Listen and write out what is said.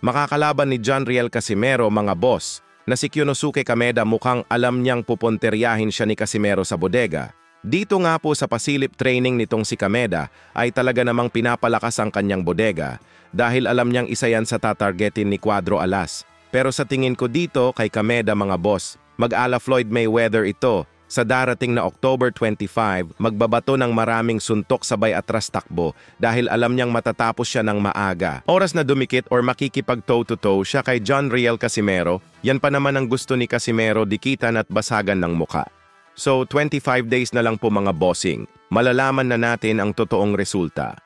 Makakalaban ni John Riel Casimero, mga boss, na si Kyonosuke Kameda mukhang alam niyang pupunteryahin siya ni Casimero sa bodega. Dito nga po sa pasilip training nitong si Kameda ay talaga namang pinapalakas ang kanyang bodega dahil alam niyang isa yan sa tatargetin ni Cuadro Alas. Pero sa tingin ko dito kay Kameda, mga boss, mag-ala Floyd Mayweather ito. Sa darating na October 25, magbabato ng maraming suntok sabay atras takbo dahil alam niyang matatapos siya ng maaga. Oras na dumikit or makikipag toe-to-toe siya kay John Riel Casimero, yan pa naman ang gusto ni Casimero, dikitan at basagan ng muka. So 25 days na lang po, mga bossing. Malalaman na natin ang totoong resulta.